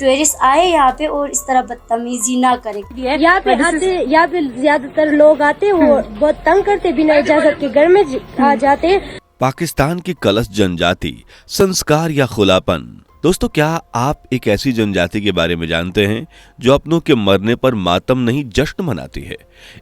Tourist आए यहाँ पे और इस तरह बदतमीजी ना करे। यहाँ पे ज्यादातर लोग आते वो बहुत तंग करते, बिना इजाजत के घर में आ जाते। पाकिस्तान की कलश जनजाति, संस्कार या खुलापन। दोस्तों, क्या आप एक ऐसी जनजाति के बारे में जानते हैं जो अपनों के मरने पर मातम नहीं जश्न मनाती है?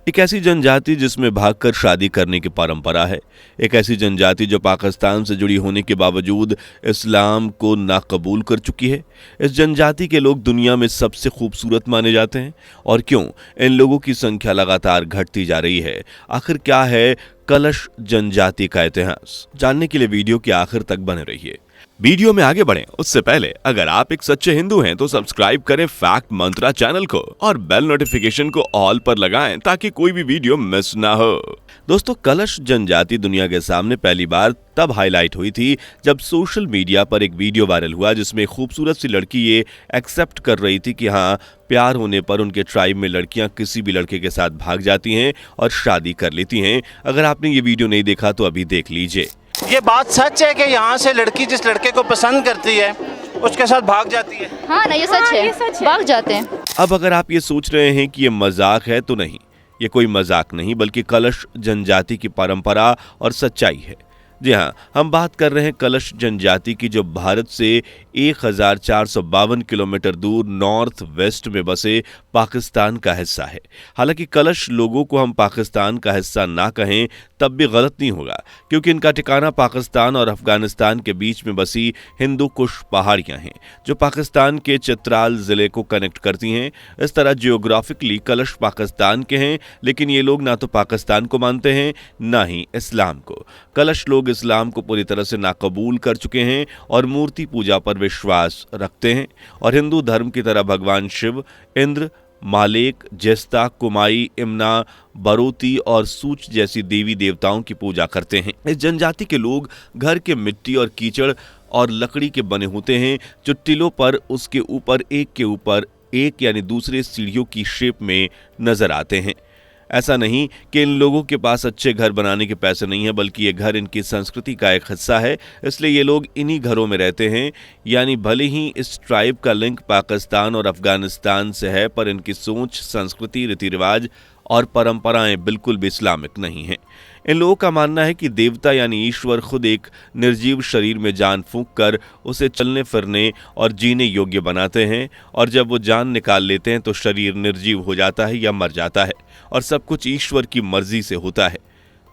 एक ऐसी जनजाति जिसमें भागकर शादी करने की परंपरा है। एक ऐसी जनजाति जो पाकिस्तान से जुड़ी होने के बावजूद इस्लाम को नाकबूल कर चुकी है। इस जनजाति के लोग दुनिया में सबसे खूबसूरत माने जाते हैं। और क्यों इन लोगों की संख्या लगातार घटती जा रही है? आखिर क्या है कलश जनजाति का इतिहास? जानने के लिए वीडियो के आखिर तक बने रहिए। वीडियो में आगे बढ़ें उससे पहले अगर आप एक सच्चे हिंदू हैं तो सब्सक्राइब करें फैक्ट मंत्रा चैनल को और बेल नोटिफिकेशन को ऑल पर लगाएं ताकि कोई भी वीडियो मिस ना हो। दोस्तों, कलश जनजाति दुनिया के सामने पहली बार तब हाईलाइट हुई थी जब सोशल मीडिया पर एक वीडियो वायरल हुआ जिसमें खूबसूरत सी लड़की ये एक्सेप्ट कर रही थी कि हाँ, प्यार होने पर उनके ट्राइब में लड़कियां किसी भी लड़के के साथ भाग जाती हैं और शादी कर लेती हैं। अगर आपने ये वीडियो नहीं देखा तो अभी देख लीजिए। ये बात सच है कि यहाँ से लड़की जिस लड़के को पसंद करती है उसके साथ भाग जाती है? हाँ ना, ये सच है, भाग जाते हैं। अब अगर आप ये सोच रहे हैं कि ये मजाक है तो नहीं, ये कोई मजाक नहीं बल्कि कलश जनजाति की परंपरा और सच्चाई है। जी हाँ, हम बात कर रहे हैं कलश जनजाति की जो भारत से 1452 किलोमीटर दूर नॉर्थ वेस्ट में बसे पाकिस्तान का हिस्सा है। हालांकि कलश लोगों को हम पाकिस्तान का हिस्सा ना कहें तब भी गलत नहीं होगा, क्योंकि इनका ठिकाना पाकिस्तान और अफगानिस्तान के बीच में बसी हिंदू कुश पहाड़ियां हैं जो पाकिस्तान के चित्राल जिले को कनेक्ट करती हैं। इस तरह जियोग्राफिकली कलश पाकिस्तान के हैं, लेकिन ये लोग ना तो पाकिस्तान को मानते हैं ना ही इस्लाम को। कलश लोग इस्लाम को पूरी तरह से नाकबूल कर चुके हैं और मूर्ति पूजा पर विश्वास रखते हैं और हिंदू धर्म की तरह भगवान शिव, इंद्र, मालेक, जेस्ता, कुमाई, इमना, बरोती और सूच जैसी देवी देवताओं की पूजा करते हैं। इस जनजाति के लोग घर के मिट्टी और कीचड़ और लकड़ी के बने होते हैं जो टिलों पर उसके ऊपर एक के ऊपर एक यानी दूसरे सीढ़ियों की शेप में नजर आते हैं। ऐसा नहीं कि इन लोगों के पास अच्छे घर बनाने के पैसे नहीं है, बल्कि ये घर इनकी संस्कृति का एक हिस्सा है, इसलिए ये लोग इन्हीं घरों में रहते हैं। यानी भले ही इस ट्राइब का लिंक पाकिस्तान और अफगानिस्तान से है, पर इनकी सोच, संस्कृति, रीति रिवाज और परंपराएं बिल्कुल भी इस्लामिक नहीं हैं। इन लोगों का मानना है कि देवता यानी ईश्वर खुद एक निर्जीव शरीर में जान फूंक कर उसे चलने फिरने और जीने योग्य बनाते हैं, और जब वो जान निकाल लेते हैं तो शरीर निर्जीव हो जाता है या मर जाता है, और सब कुछ ईश्वर की मर्जी से होता है।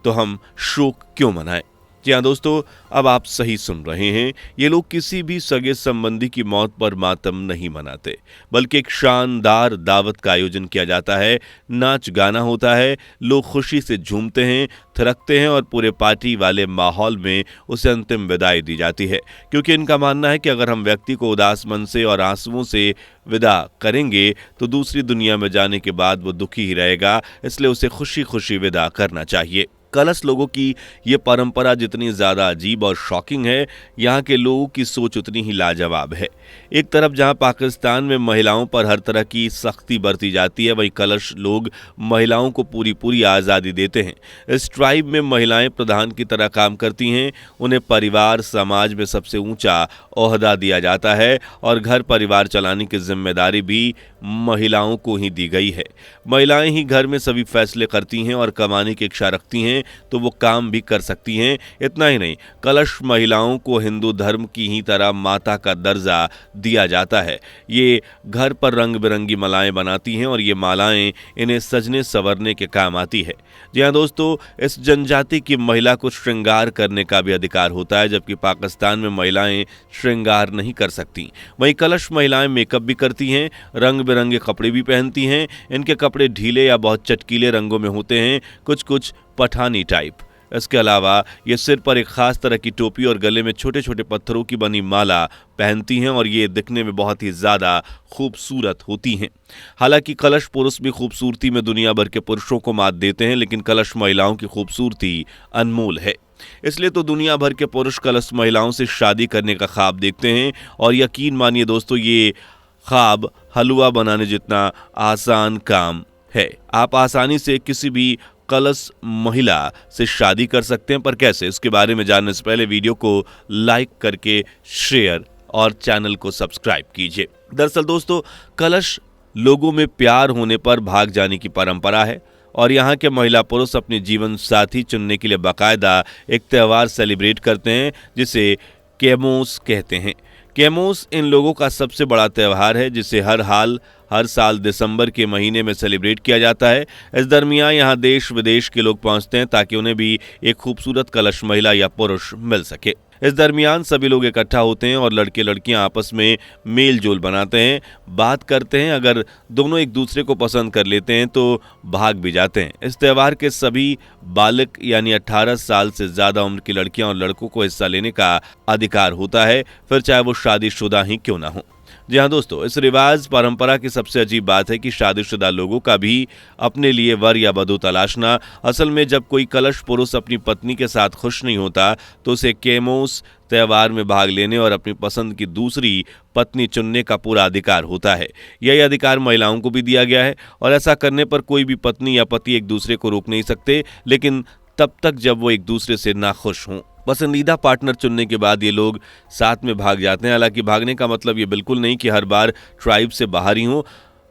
तो हम शोक क्यों मनाएं? जी हाँ दोस्तों, अब आप सही सुन रहे हैं। ये लोग किसी भी सगे संबंधी की मौत पर मातम नहीं मनाते, बल्कि एक शानदार दावत का आयोजन किया जाता है, नाच गाना होता है, लोग खुशी से झूमते हैं, थिरकते हैं और पूरे पार्टी वाले माहौल में उसे अंतिम विदाई दी जाती है, क्योंकि इनका मानना है कि अगर हम व्यक्ति को उदास मन से और आंसुओं से विदा करेंगे तो दूसरी दुनिया में जाने के बाद वो दुखी ही रहेगा, इसलिए उसे खुशी खुशी विदा करना चाहिए। कलश लोगों की ये परंपरा जितनी ज़्यादा अजीब और शॉकिंग है, यहाँ के लोगों की सोच उतनी ही लाजवाब है। एक तरफ जहाँ पाकिस्तान में महिलाओं पर हर तरह की सख्ती बरती जाती है, वहीं कलश लोग महिलाओं को पूरी आज़ादी देते हैं। इस ट्राइब में महिलाएं प्रधान की तरह काम करती हैं, उन्हें परिवार समाज में सबसे ऊंचा ओहदा दिया जाता है और घर परिवार चलाने की जिम्मेदारी भी महिलाओं को ही दी गई है। महिलाएं ही घर में सभी फैसले करती हैं और कमाने की इच्छा रखती हैं तो वो काम भी कर सकती हैं। इतना ही नहीं, कलश महिलाओं को हिंदू धर्म की ही तरह माता का दर्जा दिया जाता है। ये घर पर रंग बिरंगी मालाएं बनाती हैं और ये मालाएं इन्हें सजने संवरने के काम आती है। जी हाँ दोस्तों, इस जनजाति की महिला को श्रृंगार करने का भी अधिकार होता है, जबकि पाकिस्तान में महिलाएं श्रृंगार नहीं कर सकती। वहीं कलश महिलाएं मेकअप भी करती हैं, रंग बिरंगे कपड़े भी पहनती हैं। इनके कपड़े ढीले या बहुत चटकीले रंगों में होते हैं, कुछ पठानी टाइप। इसके अलावा ये सिर पर एक खास तरह की टोपी और गले में छोटे छोटे पत्थरों की बनी माला पहनती हैं और ये दिखने में बहुत ही ज़्यादा खूबसूरत होती हैं। हालांकि कलश पुरुष भी खूबसूरती में दुनिया भर के पुरुषों को मात देते हैं, लेकिन कलश महिलाओं की खूबसूरती अनमोल है। इसलिए तो दुनिया भर के पुरुष कलश महिलाओं से शादी करने का ख्वाब देखते हैं, और यकीन मानिए दोस्तों, ये ख्वाब हलवा बनाने जितना आसान काम है। आप आसानी से किसी भी कलश महिला से शादी कर सकते हैं, पर कैसे, इसके बारे में जानने से पहले वीडियो को लाइक करके शेयर और चैनल को सब्सक्राइब कीजिए। दरअसल दोस्तों, कलश लोगों में प्यार होने पर भाग जाने की परंपरा है और यहाँ के महिला पुरुष अपने जीवन साथी चुनने के लिए बाकायदा एक त्यौहार सेलिब्रेट करते हैं जिसे कैमोस कहते हैं। कैमोस इन लोगों का सबसे बड़ा त्यौहार है जिसे हर साल दिसंबर के महीने में सेलिब्रेट किया जाता है। इस दरमियान यहाँ देश विदेश के लोग पहुँचते हैं ताकि उन्हें भी एक खूबसूरत कलश महिला या पुरुष मिल सके। इस दरमियान सभी लोग इकट्ठा होते हैं और लड़के लड़कियां आपस में मेल जोल बनाते हैं, बात करते हैं। अगर दोनों एक दूसरे को पसंद कर लेते हैं तो भाग भी जाते हैं। इस त्यौहार के सभी बालक यानी 18 साल से ज़्यादा उम्र की लड़कियां और लड़कों को हिस्सा लेने का अधिकार होता है, फिर चाहे वो शादीशुदा ही क्यों ना हो। जी हाँ दोस्तों, इस रिवाज परंपरा की सबसे अजीब बात है कि शादीशुदा लोगों का भी अपने लिए वर या वधू तलाशना। असल में जब कोई कलश पुरुष अपनी पत्नी के साथ खुश नहीं होता तो उसे कैमोस त्यौहार में भाग लेने और अपनी पसंद की दूसरी पत्नी चुनने का पूरा अधिकार होता है। यही अधिकार महिलाओं को भी दिया गया है और ऐसा करने पर कोई भी पत्नी या पति एक दूसरे को रोक नहीं सकते, लेकिन तब तक जब वो एक दूसरे से नाखुश हों। पसंदीदा पार्टनर चुनने के बाद ये लोग साथ में भाग जाते हैं। हालांकि भागने का मतलब ये बिल्कुल नहीं कि हर बार ट्राइब से बाहर ही हों,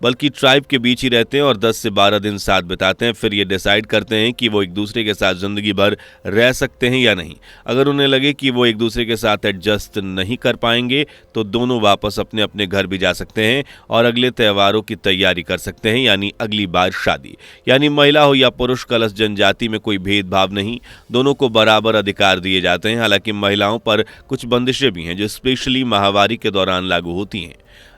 बल्कि ट्राइब के बीच ही रहते हैं और 10 से 12 दिन साथ बिताते हैं। फिर ये डिसाइड करते हैं कि वो एक दूसरे के साथ ज़िंदगी भर रह सकते हैं या नहीं। अगर उन्हें लगे कि वो एक दूसरे के साथ एडजस्ट नहीं कर पाएंगे तो दोनों वापस अपने अपने घर भी जा सकते हैं और अगले त्योहारों की तैयारी कर सकते हैं, यानी अगली बार शादी। यानी महिला हो या पुरुष, कलश जनजाति में कोई भेदभाव नहीं, दोनों को बराबर अधिकार दिए जाते हैं। हालांकि महिलाओं पर कुछ बंदिशें भी हैं जो स्पेशली माहवारी के दौरान लागू होती हैं,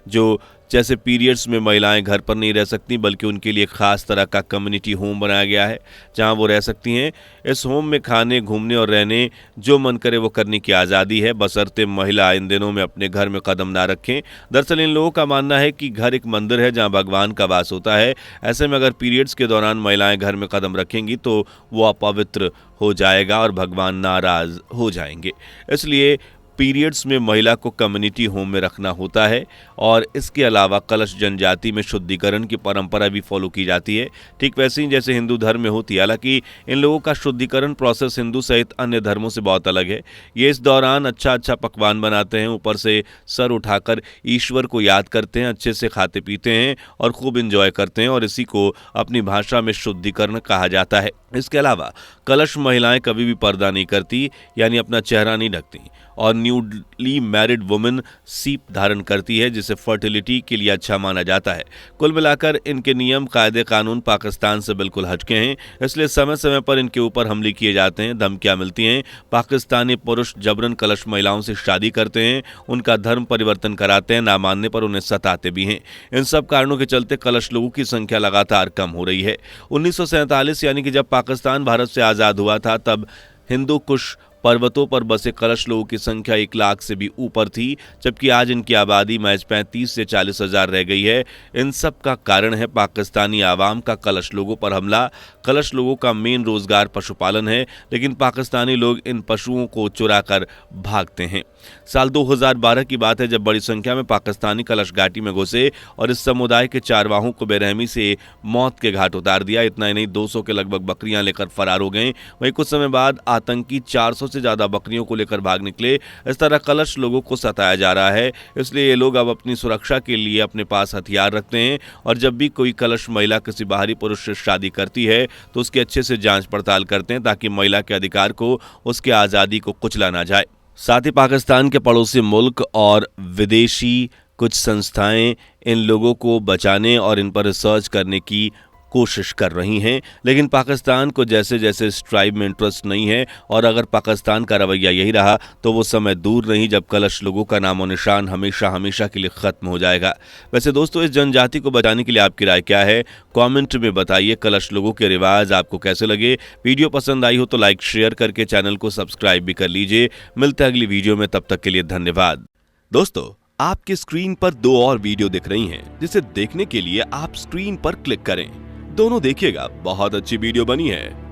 जो जैसे पीरियड्स में महिलाएं घर पर नहीं रह सकती, बल्कि उनके लिए खास तरह का कम्युनिटी होम बनाया गया है जहां वो रह सकती हैं। इस होम में खाने, घूमने और रहने जो मन करे वो करने की आज़ादी है, बशर्ते महिला इन दिनों में अपने घर में कदम ना रखें। दरअसल इन लोगों का मानना है कि घर एक मंदिर है जहां भगवान का वास होता है। ऐसे में अगर पीरियड्स के दौरान महिलाएं घर में कदम रखेंगी तो वो अपवित्र हो जाएगा और भगवान नाराज हो जाएंगे। इसलिए पीरियड्स में महिला को कम्युनिटी होम में रखना होता है। और इसके अलावा कलश जनजाति में शुद्धिकरण की परंपरा भी फॉलो की जाती है, ठीक वैसे ही जैसे हिंदू धर्म में होती है। हालांकि इन लोगों का शुद्धिकरण प्रोसेस हिंदू सहित अन्य धर्मों से बहुत अलग है। ये इस दौरान अच्छा पकवान बनाते हैं, ऊपर से सर उठाकर ईश्वर को याद करते हैं, अच्छे से खाते पीते हैं और खूब इंजॉय करते हैं और इसी को अपनी भाषा में शुद्धिकरण कहा जाता है। इसके अलावा कलश महिलाएं कभी भी पर्दा नहीं करती, यानी अपना चेहरा नहीं ढकती, और न्यूली मैरिड वुमेन सीप धारण करती है जिसे फर्टिलिटी के लिए अच्छा माना जाता है। कुल मिलाकर इनके नियम, कायदे, कानून पाकिस्तान से बिल्कुल हटके हैं, इसलिए समय समय पर इनके ऊपर हमले किए जाते हैं, धमकियां मिलती हैं। पाकिस्तानी पुरुष जबरन कलश महिलाओं से शादी करते हैं, उनका धर्म परिवर्तन कराते हैं, ना मानने पर उन्हें सताते भी हैं। इन सब कारणों के चलते कलश लोगों की संख्या लगातार कम हो रही है। 1947 यानी कि जब पाकिस्तान भारत से आज़ाद हुआ था, तब हिंदू कुश पर्वतों पर बसे कलश लोगों की संख्या 1 लाख से भी ऊपर थी, जबकि आज इनकी आबादी महज 35 से 40 हजार रह गई है। इन सब का कारण है पाकिस्तानी आवाम का कलश लोगों पर हमला। कलश लोगों का मेन रोजगार पशुपालन है, लेकिन पाकिस्तानी लोग इन पशुओं को चुरा कर भागते हैं। साल 2012 की बात है जब बड़ी संख्या में पाकिस्तानी कलश घाटी में घुसे और इस समुदाय के चारवाहों को बेरहमी से मौत के घाट उतार दिया। इतना ही नहीं, 200 के लगभग बकरियां लेकर फरार हो गए। वहीं कुछ समय बाद आतंकी 400 से ज्यादा बकरियों को लेकर भाग निकले। इस तरह कलश लोगों को सताया जा रहा है, इसलिए ये लोग अब अपनी सुरक्षा के लिए अपने पास हथियार रखते हैं और जब भी कोई कलश महिला किसी बाहरी पुरुष से शादी करती है तो उसकी अच्छे से जांच पड़ताल करते हैं ताकि महिला के अधिकार को, उसके आज़ादी को कुचला ना जाए। साथ ही पाकिस्तान के पड़ोसी मुल्क और विदेशी कुछ संस्थाएं इन लोगों को बचाने और इन पर रिसर्च करने की कोशिश कर रही हैं, लेकिन पाकिस्तान को जैसे जैसे इस ट्राइब में इंटरेस्ट नहीं है और अगर पाकिस्तान का रवैया यही रहा तो वो समय दूर नहीं जब कलश लोगों का नामो निशान हमेशा हमेशा के लिए ख़त्म हो जाएगा। वैसे दोस्तों, इस जनजाति को बचाने के लिए आपकी राय क्या है? कमेंट में बताइए। कलश लोगों के रिवाज आपको कैसे लगे? वीडियो पसंद आई हो तो लाइक शेयर करके चैनल को सब्सक्राइब भी कर लीजिए। मिलते हैं अगली वीडियो में, तब तक के लिए धन्यवाद। दोस्तों, आपकी स्क्रीन पर 2 और वीडियो दिख रही हैं, जिसे देखने के लिए आप स्क्रीन पर क्लिक करें। दोनों देखिएगा, बहुत अच्छी वीडियो बनी है।